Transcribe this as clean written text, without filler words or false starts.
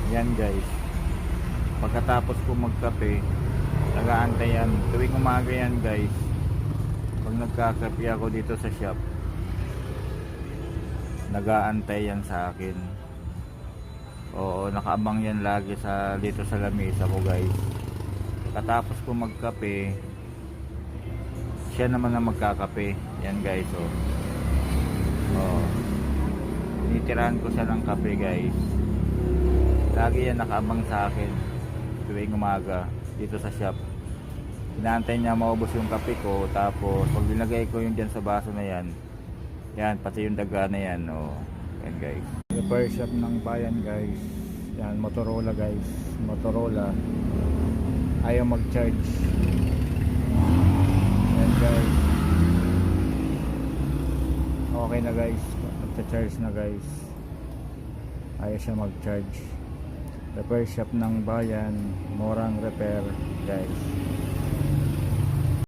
Yan guys, pagkatapos ko magkape, nag-aantay yan tuwing umaga yan guys. Pag nagkakape ako dito sa shop, nag-aantay yan sa akin. Oo, nakaabang yan lagi dito sa lamesa ko guys. Pagkatapos ko magkape, siya naman ang magkakape. Yan guys, oh. Oh. Tinitirahan ko siya ng kape guys. Lagi yan nakaabang sa akin tuwing umaga dito sa shop. Inaantay niya maubos yung kape ko, tapos pag binagay ko yung dyan sa baso na yan, yan, pati yung daga na yan, oh. Yan guys, repair shop ng bayan guys. Yan, Motorola guys, Motorola ayaw mag charge. Yan guys, okay na guys, magcha-charge na guys, ayaw siya mag charge. Repair shop ng bayan, murang repair guys.